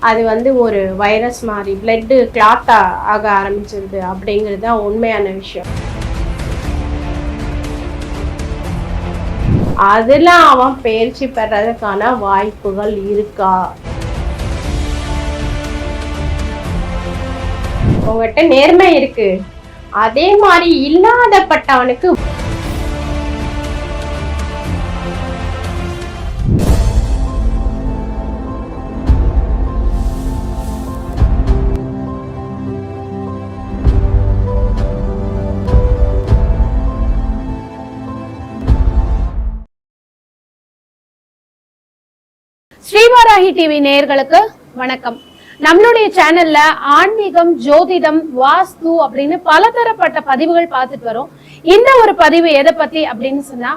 அது வந்து ஒரு வைரஸ் மாதிரி பிளட்டு கிளாட் ஆக ஆரம்பிச்சிருது அப்படிங்கிறது தான் உண்மையான விஷயம். அதில் அவன் பயிற்சி பெறதுக்கான வாய்ப்புகள் இருக்கா? உங்ககிட்ட நேர்மை இருக்கு, அதே மாதிரி இல்லாதப்பட்டவனுக்கு ஸ்ரீவாராகி டிவி நேயர்களுக்கு வணக்கம். நம்மளுடைய சேனல்ல ஆன்மீகம், ஜோதிடம், வாஸ்து அப்படின்னு பலதரப்பட்ட பதிவுகள் பார்த்துட்டு வரோம். இந்த ஒரு பதிவு எதை பத்தி அப்படின்னு சொன்னா,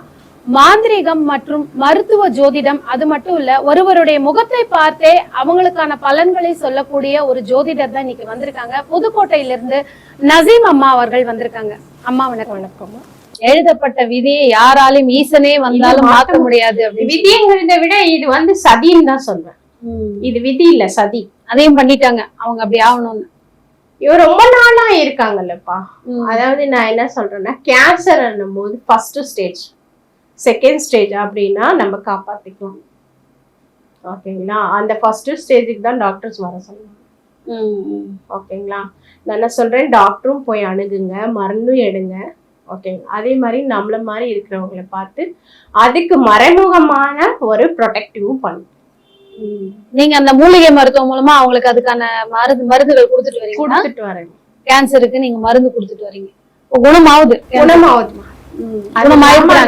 மாந்திரீகம் மற்றும் மருத்துவ ஜோதிடம். அது மட்டும் இல்ல, ஒருவருடைய முகத்தை பார்த்தே அவங்களுக்கான பலன்களை சொல்லக்கூடிய ஒரு ஜோதிடர் தான் இன்னைக்கு வந்திருக்காங்க. புதுக்கோட்டையிலிருந்து நசீம் அம்மா அவர்கள் வந்திருக்காங்க. அம்மா வணக்கம். வணக்கம். எழுதப்பட்ட விதியை யாராலும் ஈசனே வந்தாலும் மாற்ற முடியாது. விதிங்கிறத விட இது வந்து சதின்னு தான் சொல்றேன். இது விதி இல்ல, சதி. அதையும் பண்ணிட்டாங்க அவங்க அப்படி ஆகணும்னு. இவ ரொம்ப நாளா இருக்காங்கல்லப்பா. அதாவது நான் என்ன சொல்றேன்னா, கேன்சர் போது ஃபர்ஸ்ட் ஸ்டேஜ், செகண்ட் ஸ்டேஜ் அப்படின்னா நம்ம காப்பாத்திக்கலாம். ஓகேங்களா? அந்த ஃபர்ஸ்ட் ஸ்டேஜுக்கு தான் டாக்டர்ஸ் வர சொல்லுவாங்க. ஓகேங்களா? நான் என்ன சொல்றேன், டாக்டரும் போய் அணுகுங்க, மருந்தும் எடுங்க. ஓகேங்க. அதே மாதிரி நம்மள மாதிரி இருக்கிறவங்களை பார்த்து அதுக்கு மறைமுகமான ஒரு ப்ரொடெக்டிவும் பண்ணும். நீங்க அந்த மூலிகை மருத்துவம் மூலமா அவங்களுக்கு அதுக்கான மருந்துகள் கொடுத்துட்டு வரீங்க. கேன்சருக்கு நீங்க மருந்து கொடுத்துட்டு வரீங்க. குணமாவுது.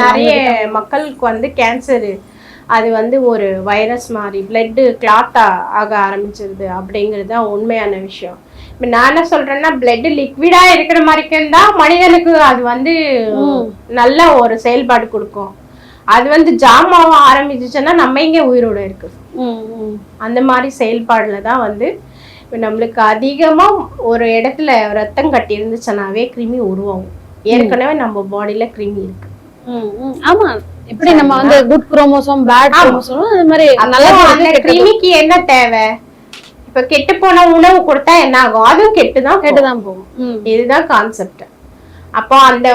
நிறைய மக்களுக்கு வந்து கேன்சர் அது வந்து ஒரு வைரஸ் மாதிரி பிளட் கிளாட் ஆக ஆரம்பிச்சிருது அப்படிங்கிறது தான் உண்மையான விஷயம். இப்போ நான் என்ன சொல்றேன்னா, பிளட் லிக்விடா இருக்கிற மாதிரி தான் மனிதனுக்கு அது வந்து நல்ல ஒரு செயல்பாடு கொடுக்கும். அது வந்து ஜாமாவ ஆரம்பிச்சிச்சுன்னா நம்ம இங்க உயிரோட இருக்கு. அந்த மாதிரி செயல்பாடுல தான் வந்து நம்மளுக்கு அதிகமா ஒரு இடத்துல ரத்தம் கட்டி இருந்துச்சுன்னாவே கிருமி உருவாகும். ஏற்கனவே நம்ம பாடியில கிருமி இருக்கு. ஆமா, எப்படி நம்ம வந்து குட் குரோமோசோம், பேட் குரோமோசோம், அந்த மாதிரி அந்த கிருமிக்கு என்ன தேவை? இப்ப கெட்டு போன உணவு கொடுத்தா என்ன ஆகும்? அதுவும் கெட்டுதான் போகும். இதுதான் கான்செப்ட். அப்போ அந்த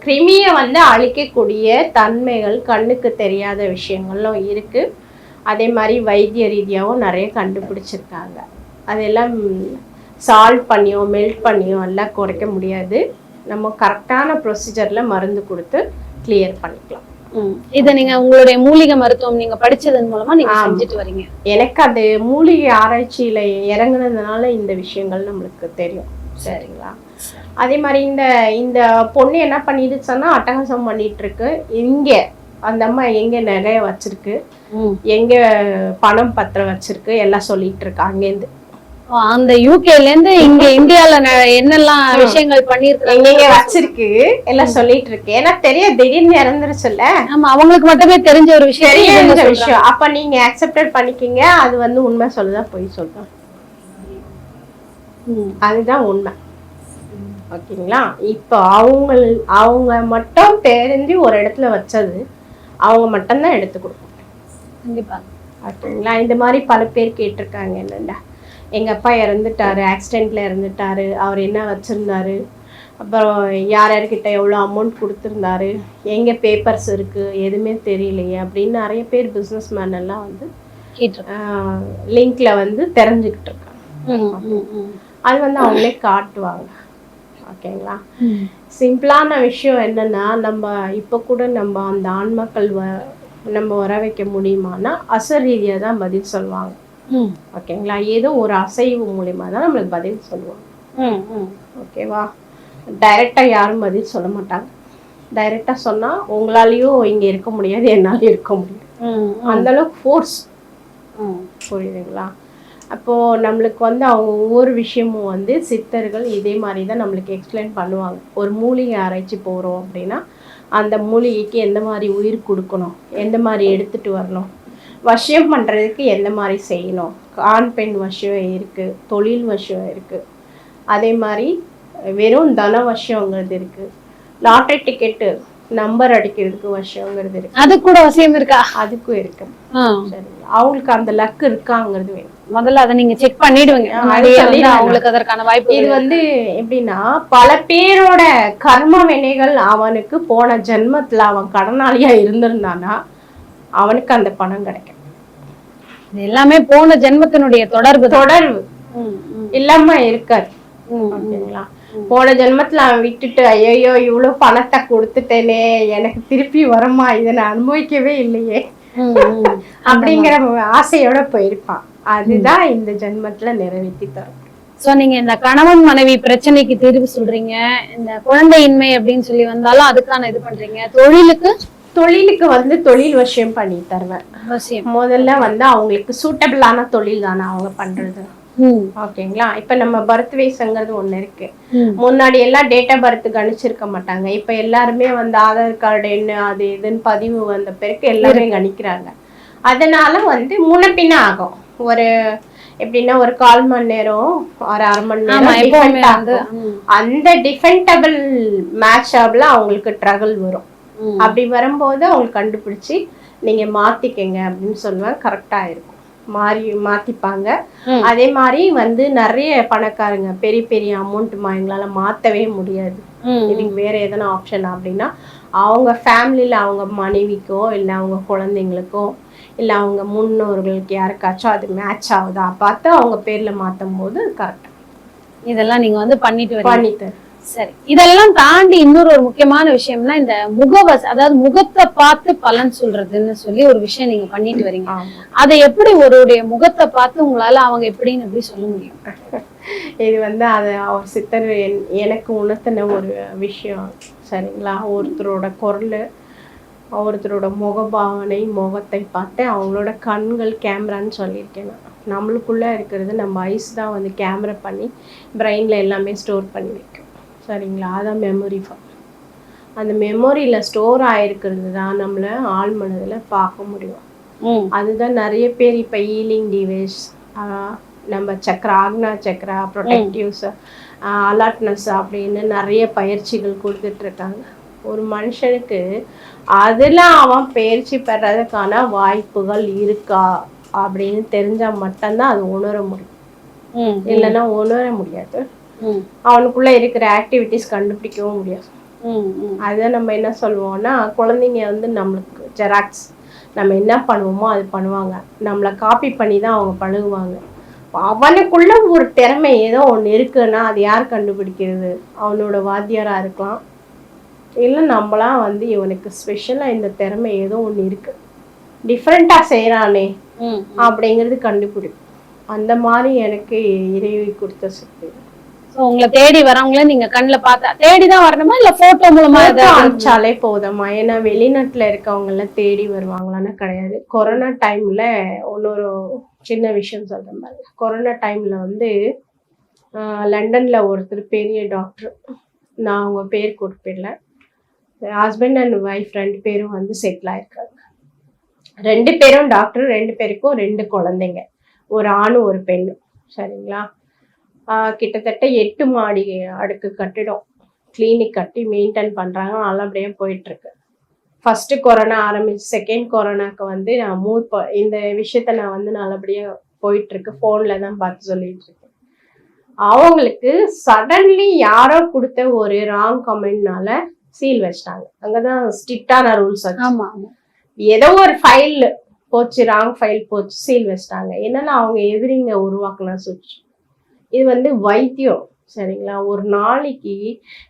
கிருமிய வந்து அழிக்கக்கூடிய தன்மைகள் கண்ணுக்கு தெரியாத விஷயங்களும் இருக்கு. அதே மாதிரி வைத்திய ரீதியாகவும் நிறைய கண்டுபிடிச்சிருக்காங்க. அதெல்லாம் சால்வ் பண்ணியோ மெல்ட் பண்ணியோ எல்லாம் குறைக்க முடியாது. நம்ம கரெக்டான ப்ரொசீஜர்ல மருந்து கொடுத்து கிளியர் பண்ணிக்கலாம். இத நீங்க உங்களுடைய மூலிகை மருத்துவம் நீங்க படிச்சதன் மூலமா நீங்க செஞ்சுட்டு வரீங்க. எனக்கு அது மூலிகை ஆராய்ச்சியில இறங்குனதுனால இந்த விஷயங்கள் நம்மளுக்கு தெரியும். சரிங்களா? அதே மாதிரி இந்த பொண்ணு என்ன பண்ணிடுச்சுன்னா, அட்டகாசம் பண்ணிட்டு இருக்கு. இங்க அந்த அம்மா எங்க நகைய வச்சிருக்கு, எங்க பணம் பத்திரம் வச்சிருக்கு எல்லாம் சொல்லிட்டு இருக்கு. அங்கேருந்து அந்த யூகேல இருந்து இங்க இந்தியால என்னெல்லாம் விஷயங்கள் பண்ணிருக்கு, எங்க வச்சிருக்கு எல்லாம் சொல்லிட்டு இருக்கு. ஏன்னா தெரியும், திடீர்னு இறந்துருச்சுல்ல. ஆமா, அவங்களுக்கு மட்டுமே தெரிஞ்ச ஒரு விஷயம். அப்ப நீங்க அக்செப்டட் பண்ணிக்கிங்க. அது வந்து உண்மை சொல்லுதா பொய் சொல்லுதா, அதுதான் உண்மை. ஓகேங்களா? இப்போ அவங்க மட்டும் தெரிஞ்சு ஒரு இடத்துல வச்சது அவங்க மட்டும்தான் எடுத்து கொடுக்கும். கண்டிப்பா. ஓகேங்களா? இந்த மாதிரி பல பேர் கேட்டிருக்காங்க. என்னண்டா, எங்கள் அப்பா இறந்துட்டாரு, ஆக்சிடெண்ட்டில் இறந்துட்டாரு, அவர் என்ன வச்சுருந்தாரு, அப்புறம் யார் யார்கிட்ட எவ்வளோ அமௌண்ட் கொடுத்துருந்தாரு, எங்கே பேப்பர்ஸ் இருக்குது, எதுவுமே தெரியலையே அப்படின்னு நிறைய பேர் பிஸ்னஸ் மேன் எல்லாம் வந்து லிங்க்ல வந்து தெரிஞ்சுக்கிட்டு இருக்காங்க. அது வந்து அவங்களே காட்டுவாங்க. ஓகேங்களா? சிம்பிளான விஷயம் என்னன்னா, நம்ம இப்போ கூட நம்ம அந்த ஆண்மக்கள் நம்ம வர வைக்க முடியுமானா அசரீதியாக தான் பதில் சொல்லுவாங்க. ஓகேங்களா? ஏதோ ஒரு அசைவு மூலியமா தான் நம்மளுக்கு பதில் சொல்லுவாங்க. ஓகேவா? டைரக்டா யாரும் பதில் சொல்ல மாட்டாங்க. டைரக்டா சொன்னா உங்களாலையும் இங்க இருக்க முடியாது, என்னாலையும் இருக்க முடியும். அந்த அளவுக்கு ஃபோர்ஸ். புரியுதுங்களா? அப்போ நம்மளுக்கு வந்து அவங்க ஒவ்வொரு விஷயமும் வந்து சித்தர்கள் இதே மாதிரி தான் நம்மளுக்கு எக்ஸ்பிளைன் பண்ணுவாங்க. ஒரு மூலிகை ஆராய்ச்சி போறோம் அப்படின்னா அந்த மூலிகைக்கு எந்த மாதிரி உயிர் கொடுக்கணும், எந்த மாதிரி எடுத்துட்டு வரணும், வசியம் பண்ணுறதுக்கு எந்த மாதிரி செய்யணும், ஆண் பெண் வசியம் இருக்குது, தொழில் வசியம் இருக்குது, அதே மாதிரி வெறும் தன வசியங்கிறது இருக்குது, லாட்ரி டிக்கெட்டு நம்பர் அடிக்கிறதுக்கு வசியங்கிறது இருக்கு, அது கூட அவசியம் இருக்கா? அதுக்கும் இருக்கு. சரிங்களா, அவங்களுக்கு அந்த லக் இருக்காங்கிறது வேணும். முதல்ல அதை நீங்க செக் பண்ணிடுவீங்க, அவங்களுக்கு அதற்கான வாய்ப்பு. இது வந்து எப்படின்னா, பல பேரோட கர்ம வினைகள் அவனுக்கு போன ஜென்மத்துல அவன் கடனாளியா இருந்திருந்தானா அவனுக்கு அந்த பணம் கிடைக்கும். எல்லாமே போன ஜென்மத்தினுடைய தொடர்பு இல்லாம இருக்காது. ஓகேங்களா, போன ஜென்மத்துல அவன் விட்டுட்டு ஐயோ இவ்வளவு பணத்தை கொடுத்துட்டேனே, எனக்கு திருப்பி வரமா, இதை நான் அனுபவிக்கவே இல்லையே அப்படிங்கிற ஆசையோட போயிருப்பான். அதுதான் இந்த ஜென்மத்துல நிறைவேற்றி தரும். சோ நீங்க இந்த கணவன் மனைவி பிரச்சனைக்கு தீர்வு சொல்றீங்க, இந்த குழந்தையின்மை அப்படின்னு சொல்லி வந்தாலும் அதுக்கான இது பண்றீங்க. தொழிலுக்கு வந்து தொழில் விஷயம் பண்ணி தருவேன். முதல்ல வந்து அவங்களுக்கு சூட்டபிளான தொழில் தானே அவங்க பண்றது. ஓகேங்களா, இப்ப நம்ம பர்த் வைஸ்ங்கிறது ஒண்ணு இருக்கு. முன்னாடி எல்லாம் டேட் ஆஃப் பர்த் கணிச்சிருக்க மாட்டாங்க. இப்ப எல்லாருமே வந்து ஆதார் கார்டு என்ன அது இதுன்னு பதிவு வந்த பிறகு எல்லாமே கணிக்கிறாங்க. அதனால வந்து முன்ன பின்ன ஆகும். ஒரு எப்படின்னா ஒரு 1/4 மணி நேரம் ஒரு 1/2 மணி நேரம் அந்த டிஃபெண்டபிள் மேட்ச் ஆப்ல அவங்களுக்கு ட்ரகிள் வரும். அப்படி வரும்போது அவங்க கண்டுபிடிச்சு நீங்க மாத்திக்கங்க அப்படின்னு சொல்லுவேன். கரெக்டா இருக்கும், மாத்திப்பாங்க. அதே மாதிரி வந்து நிறைய பணக்காரங்க பெரிய பெரிய அமௌண்ட் எங்களால மாத்தவே முடியாது, இதுக்கு வேற எதனா ஆப்ஷன் அப்படின்னா அவங்க ஃபேமிலியில அவங்க மனைவிக்கோ இல்லை அவங்க குழந்தைங்களுக்கோ இல்லை அவங்க முன்னோர்களுக்கு யாருக்காச்சும் அது மேட்ச் ஆகுதா பார்த்து அவங்க பேர்ல மாத்தும் போது கரெக்டா இதெல்லாம் நீங்க வந்து பண்ணிட்டு. சரி, இதெல்லாம் தாண்டி இன்னொரு ஒரு முக்கியமான விஷயம்னா இந்த அதாவது முகத்தை பார்த்து பலன் சொல்றதுன்னு சொல்லி ஒரு விஷயம் நீங்க பண்ணிட்டு வரீங்க. அதை எப்படி ஒருடைய முகத்தை பார்த்து உங்களால அவங்க எப்படின்னு எப்படி சொல்ல முடியும்? இது வந்து அது அவர் சித்தர் எனக்கு உணர்த்தின ஒரு விஷயம். சரிங்களா, ஒருத்தரோட குரல், ஒருத்தரோட முகபாவனை, முகத்தை பார்த்து அவங்களோட கண்கள் கேமரான்னு சொல்லியிருக்கேன். நம்மளுக்குள்ள இருக்கிறது நம்ம ஐஸ் தான் வந்து கேமரா பண்ணி பிரெயின்ல எல்லாமே ஸ்டோர் பண்ணி வைக்கும். சரிங்களா, அதான் மெமரி ஃபார்ம். அந்த மெமரியில் ஸ்டோர் ஆகிருக்கிறது தான் நம்மளை ஆழ் மனதில் பார்க்க முடியும். அதுதான் நிறைய பேர் இப்போ ஹீலிங் டிவைஸ், நம்ம சக்ரா, ஆக்னா சக்ரா, ப்ரொடெக்டிவ்ஸ், அலர்ட்னஸ் அப்படின்னு நிறைய பயிற்சிகள் கொடுத்துட்ருக்காங்க. ஒரு மனுஷனுக்கு அதில் அவன் பயிற்சி பெறதுக்கான வாய்ப்புகள் இருக்கா அப்படின்னு தெரிஞ்சால் மட்டும்தான் அது உணர முடியும். இல்லைன்னா உணர முடியாது. அவனுக்குள்ள இருக்கிற ஆக்டிவிட்டிஸ் கண்டுபிடிக்கவும் முடியாது. அதுதான் நம்ம என்ன சொல்லுவோம்னா, குழந்தைங்க வந்து நம்மளுக்கு ஜெராக்ஸ், நம்ம என்ன பண்ணுவோமோ அது பண்ணுவாங்க, நம்மளை காப்பி பண்ணி தான் அவங்க பழகுவாங்க. அவனுக்குள்ள ஒரு திறமை ஏதோ ஒன்று இருக்குன்னா அது யார் கண்டுபிடிக்கிறது? அவனோட வாத்தியாரா இருக்கலாம், இல்லை நம்மளாம் வந்து இவனுக்கு ஸ்பெஷலாக இந்த திறமை ஏதோ ஒன்று இருக்கு, டிஃப்ரெண்ட்டாக செய்கிறானே அப்படிங்கிறது கண்டுபிடிக்கும். அந்த மாதிரி எனக்கு இறைவி கொடுத்த சக்தி. உங்களை தேடி வரவங்கள நீங்க கண்ணுல பார்த்தா தேடிதான் வரணுமா இல்ல போட்டோ மூலமா அனுப்பிச்சாலே போதுமா? ஏன்னா வெளிநாட்டுல இருக்கவங்க எல்லாம் தேடி வருவாங்களான்னு கிடையாது. கொரோனா டைம்ல இன்னொரு சின்ன விஷயம் சொல்றேன் பாருங்க. கொரோனா டைம்ல வந்து லண்டன்ல ஒருத்தர் பெரிய டாக்டர், நான் அவங்க பேர் கொடுப்பிடல, ஹஸ்பண்ட் அண்ட் ஒய்ஃப் 2 பேரும் வந்து செட்டில் ஆயிருக்காங்க. 2 பேரும் டாக்டர், 2 பேருக்கும் 2 குழந்தைங்க, ஒரு ஆணு ஒரு பெண்ணு. சரிங்களா, கிட்டத்தட்ட 8 மாடி அடுக்கு கட்டிடம் கிளினிக் கட்டி மெயின்டைன் பண்றாங்க. நல்லபடியா போயிட்டு இருக்கு. ஃபர்ஸ்ட் கொரோனா ஆரம்பிச்சு செகண்ட் கொரோனாக்கு வந்து நான் இந்த விஷயத்த நான் வந்து நல்லபடியா போயிட்டு இருக்கு. போன்ல தான் பார்த்து சொல்லிட்டு இருக்கேன். அவங்களுக்கு சடன்லி யாரோ கொடுத்த ஒரு ராங் கமெண்ட்னால சீல் வச்சிட்டாங்க. அங்கதான் ஸ்ட்ரிக்டான ரூல்ஸ். ஏதோ ஒரு ஃபைல் போச்சு, ராங் ஃபைல் போச்சு, சீல் வச்சிட்டாங்க. என்னன்னா அவங்க எதிரிங்க உருவாக்குனா சுவிட்ச். இது வந்து வைத்தியம். சரிங்களா, ஒரு நாளைக்கு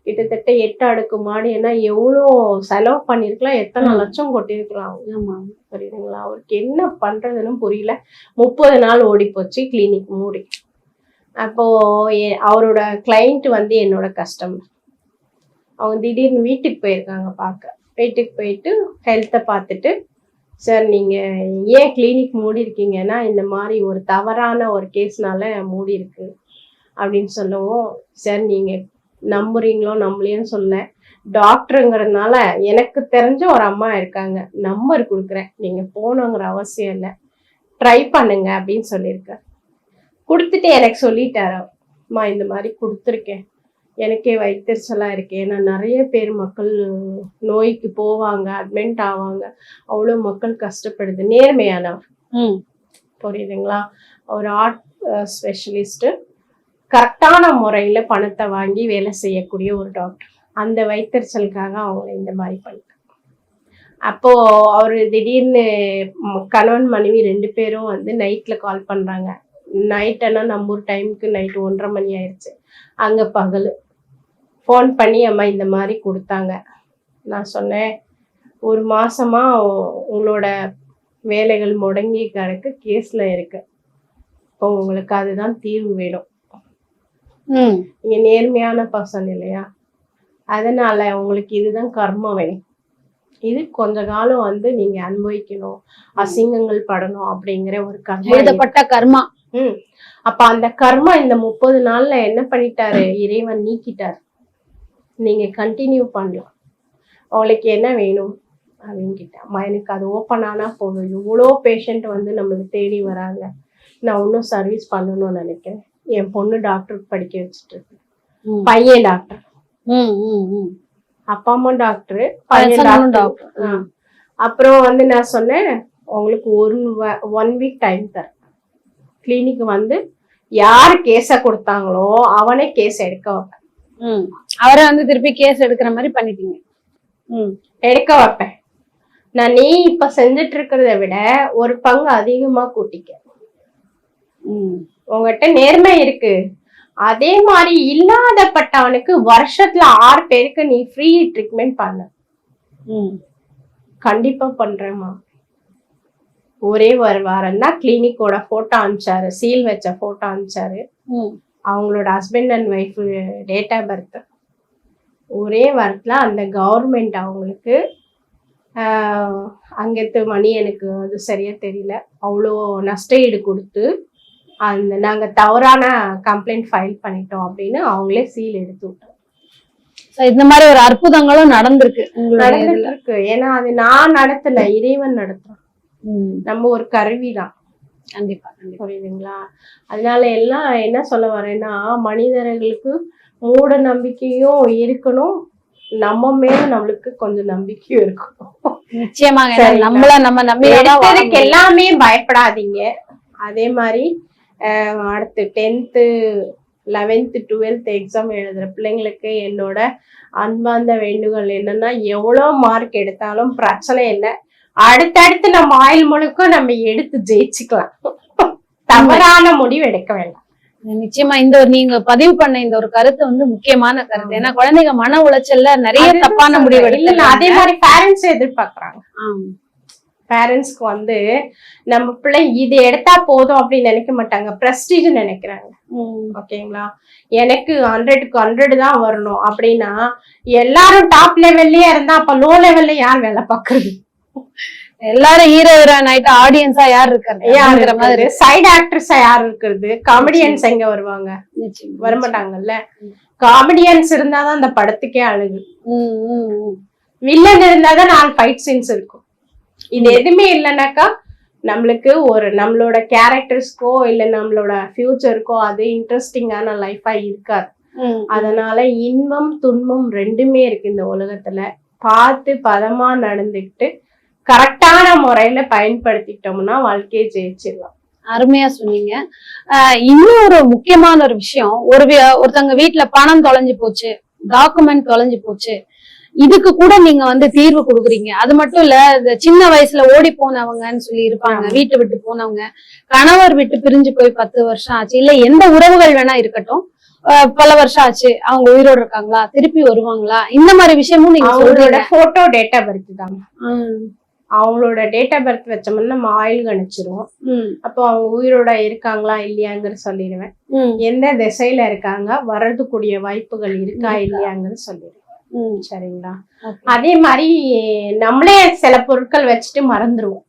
கிட்டத்தட்ட 8 அடுக்கு மாடினா எவ்வளோ செலவு பண்ணிருக்கலாம், எத்தனை லட்சம் கொட்டிருக்கலாம். புரியுதுங்களா, அவருக்கு என்ன பண்றதுன்னு புரியல. 30 நாள் ஓடி போச்சு, கிளினிக் மூடி. அப்போ அவரோட கிளைண்ட் வந்து என்னோட கஸ்டமர். அவங்க திடீர்னு வீட்டுக்கு போயிருக்காங்க பார்க்க. வீட்டுக்கு போயிட்டு ஹெல்த்தை பார்த்துட்டு, சார் நீங்கள் ஏன் கிளினிக் மூடி இருக்கீங்கன்னா இந்த மாதிரி ஒரு தவறான ஒரு கேஸ்னால மூடி இருக்கு அப்படின்னு சொல்லவும், சார் நீங்கள் நம்புறீங்களோ நம்பலையோன்னு சொல்ல, டாக்டருங்கிறதுனால எனக்கு தெரிஞ்ச ஒரு அம்மா இருக்காங்க, நம்பர் கொடுக்குறேன், நீங்கள் போகணுங்கிற அவசியம் இல்லை, ட்ரை பண்ணுங்க அப்படின்னு சொல்லியிருக்காரு. கொடுத்துட்டு எனக்கு சொல்லிட்டாரு, அம்மா இந்த மாதிரி கொடுத்துருக்கேன், எனக்கே வயிற்றுச்சலா இருக்கு. ஏன்னா நிறைய பேர் மக்கள் நோய்க்கு போவாங்க, அட்மிட் ஆவாங்க. அவ்வளோ மக்கள் கஷ்டப்படுது. நேர்மையானவர். புரியுதுங்களா? ஒரு ஆர்ட் ஸ்பெஷலிஸ்ட், கரெக்டான முறையில பணத்தை வாங்கி வேலை செய்யக்கூடிய ஒரு டாக்டர். அந்த வயிற்றுச்சலுக்காக அவங்க இந்த மாதிரி பண்ணிட்டாங்க. அப்போ அவரு திடீர்னு கணவன் மனைவி 2 பேரும் வந்து நைட்ல கால் பண்றாங்க. நைட் ஆனா நம்ம ஊர் டைமுக்கு நைட் 1:30 மணி ஆயிடுச்சு. அங்க பகல். ஃபோன் பண்ணி அம்மா இந்த மாதிரி கொடுத்தாங்க. நான் சொன்னேன், 1 மாசமா உங்களோட வேலைகள் முடங்கி கிடக்கு, கேஸ்ல இருக்கு. இப்போ உங்களுக்கு அதுதான் தீர்வு வேணும். நீங்க நேர்மையான பர்சன் இல்லையா? அதனால உங்களுக்கு இதுதான் கர்மம் வேணும். இது கொஞ்ச காலம் வந்து நீங்க அனுபவிக்கணும், அசிங்கங்கள் படணும் அப்படிங்கிற ஒரு எழுதப்பட்ட கர்மா. அப்ப அந்த கர்மா இந்த 30 நாள்ல என்ன பண்ணிட்டாரு? இறைவன் நீக்கிட்டார். நீங்க கண்டினியூ பண்ணலாம். உங்களுக்கு என்ன வேணும் அப்படின்னு கிட்ட அம்மா எனக்கு அது ஓப்பன் ஆனா போதும். இவ்வளோ பேஷண்ட் வந்து நம்மளுக்கு தேடி வராங்க. நான் இன்னும் சர்வீஸ் பண்ணணும்னு நினைக்கிறேன். என் பொண்ணு டாக்டர் படிக்க வச்சுட்டு இருக்கு. பையன் டாக்டர். அப்பா அம்மா டாக்டர், பையன் டாக்டர். அப்புறம் வந்து நான் சொன்னேன், உங்களுக்கு 1 வீக் டைம் தரேன். கிளினிக் வந்து யாரு கேஸ கொடுத்தாங்களோ அவனே கேஸ் எடுக்க வைப்பேன். அவரை வந்து திருப்பி கேஸ் எடுக்கிற மாதிரி பண்ணிட்டீங்க. எடுக்க வைப்பேன். நான் நீ இப்ப செஞ்சுட்டு இருக்கிறத விட ஒரு பங்கு அதிகமா கூட்டிக்க. உங்ககிட்ட நேர்மை இருக்கு. அதே மாதிரி இல்லாதப்பட்டவனுக்கு வருஷத்துல 6 பேருக்கு நீ ஃப்ரீ ட்ரீட்மெண்ட் பண்ண. கண்டிப்பா பண்றேம்மா. ஒரே ஒரு வாரம் தான் கிளினிக்கோட போட்டோ அனுப்பிச்சாரு, சீல் வச்ச போட்டோ அனுப்பிச்சாரு. அவங்களோட husband and wife date of birth. ஒரே வாரத்துல அந்த கவர்மெண்ட் அவங்களுக்கு அங்கத்து மணி எனக்கு அது சரியா தெரியல, அவ்வளோ நஷ்ட ஈடு கொடுத்து அந்த நாங்க தவறான கம்ப்ளைண்ட் ஃபைல் பண்ணிட்டோம் அப்படின்னு அவங்களே சீல் எடுத்து விட்டோம். இந்த மாதிரி ஒரு அற்புதங்களும் நடந்திருக்கு. ஏன்னா அது நான் நடத்தல, இறைவன் நடத்துறான். நம்ம ஒரு கருவிதான். கண்டிப்பா. புரியுதுங்களா? அதனால எல்லாம் என்ன சொல்ல வரேன்னா, மனிதர்களுக்கு மூட நம்பிக்கையும் இருக்கணும், நம்ம மேல நம்மளுக்கு கொஞ்சம் நம்பிக்கையும் இருக்கணும். நிச்சயமாக. நம்மள நம்ம நம்பி எல்லாமே பயப்படாதீங்க. அதே மாதிரி அடுத்து 10th 11th 12th எக்ஸாம் எழுதுற பிள்ளைங்களுக்கு என்னோட அன்பார்ந்த வேண்டுகோள் என்னன்னா, எவ்வளவு மார்க் எடுத்தாலும் பிரச்சனை இல்லை, அடுத்தடுத்து நம்ம ஆயுள் முழுக்க நம்ம எடுத்து ஜெயிச்சுக்கலாம். தவறான முடிவு எடுக்க வேண்டாம். நிச்சயமா இந்த நீங்க பதிவு பண்ண இந்த ஒரு கருத்து வந்து முக்கியமான கருத்து. ஏன்னா குழந்தைங்க மன உளைச்சல்ல நிறைய தப்பான முடிவு எடுக்கல. அதே மாதிரி பேரண்ட்ஸ் எதிர்பார்க்கறாங்க. பேரண்ட்ஸ்க்கு வந்து நம்ம பிள்ளை இது எடுத்தா போதும் அப்படின்னு நினைக்க மாட்டாங்க, பிரஸ்டீஜ் நினைக்கிறாங்க. ஓகேங்களா? எனக்கு 100க்கு 100 தான் வரணும் அப்படின்னா எல்லாரும் டாப் லெவல்லயே இருந்தா அப்ப லோ லெவல்ல யார் வேலை பாக்குறது? எல்லாரும் ஹீரோ ஹீரோயின் ஆயிட்டு ஆடியன்ஸா யார் இருக்காரு? சைடு ஆக்டர்ஸா யார் இருக்கிறது? காமெடியன்ஸ் எங்க வருவாங்க? வரமாட்டாங்கல்ல. காமெடியன்ஸ் இருந்தாதான் அந்த படத்துக்கே அழகு. வில்லன் இருந்தாதான் 4 ஃபைட் சீன்ஸ் இருக்கும். இது எதுவுமே இல்லைன்னாக்கா நம்மளுக்கு ஒரு நம்மளோட கேரக்டர்ஸ்க்கோ இல்ல நம்மளோட ஃபியூச்சருக்கோ அது இன்ட்ரெஸ்டிங்கான லைஃபா இருக்காது. அதனால இன்பம் துன்பம் 2மே இருக்கு இந்த உலகத்துல. பார்த்து பதமா நடந்துக்கிட்டு கரெக்டான முறையில பயன்படுத்திட்டோம்னா வாழ்க்கையை ஜெயிச்சிடலாம். அருமையா சொன்னீங்க. இன்னொரு முக்கியமான ஒரு விஷயம், ஒருத்தவங்க வீட்டுல பணம் தொலைஞ்சு போச்சு, டாக்குமெண்ட் தொலைஞ்சு போச்சு, இதுக்கு கூட நீங்க வந்து தீர்வு கொடுக்குறீங்க. அது மட்டும் இல்ல, இந்த சின்ன வயசுல ஓடி போனவங்கன்னு சொல்லி இருப்பாங்க, வீட்டை விட்டு போனவங்க, கணவர் விட்டு பிரிஞ்சு போய் 10 வருஷம் ஆச்சு, இல்ல எந்த உறவுகள் வேணா இருக்கட்டும், பல வருஷம் ஆச்சு, அவங்க உயிரோடு இருக்காங்களா, திருப்பி வருவாங்களா, இந்த மாதிரி விஷயமும் நீங்க சொல்றீங்க. போட்டோ டேட் ஆஃப் பர்த் தான். அவங்களோட டேட் ஆஃப் பர்த் வச்சோம்னா நம்ம ஆயுள் கணிச்சிருவோம். அப்போ அவங்க உயிரோட இருக்காங்களா இல்லையாங்கிறது சொல்லிடுவேன். எந்த திசையில இருக்காங்க, வர்றதுக்கூடிய வாய்ப்புகள் இருக்கா இல்லையாங்கிறது சொல்லிடுவேன். சரிங்களா? அதே மாதிரி நம்மளே சில பொருட்கள் வச்சுட்டு மறந்துருவோம்.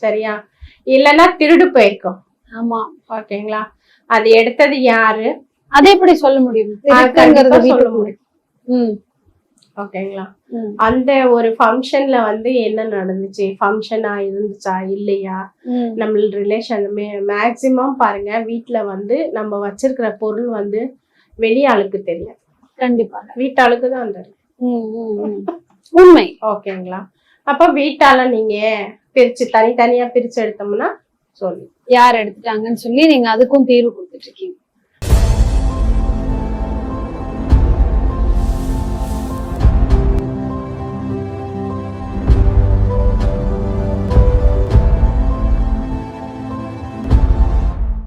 சரியா? இல்லைன்னா திருடு போயிருக்கோம். ஆமா. ஓகேங்களா? அது எடுத்தது யாரு, அதே எப்படி சொல்ல முடியும்? சொல்ல முடியும். ஓகேங்களா? அந்த ஒரு ஃபங்க்ஷன்ல வந்து என்ன நடந்துச்சு, ஃபங்க்ஷனா இருந்துச்சா இல்லையா, நம்ம ரிலேஷன் மேக்சிமம் பாருங்க, வீட்டுல வந்து நம்ம வச்சிருக்கிற பொருள் வந்து வெளியாளுக்கு தெரியாது. கண்டிப்பாக வீட்டாளுக்கு தான் தெரியும். உண்மை. ஓகேங்களா? அப்ப வீட்டால நீங்க பிரிச்சு தனித்தனியா பிரிச்சு எடுத்தோம்னா சொல்லு யார் எடுத்துட்டாங்கன்னு சொல்லி நீங்க அதுக்கும் தீர்வு கொடுத்துட்டு இருக்கீங்க.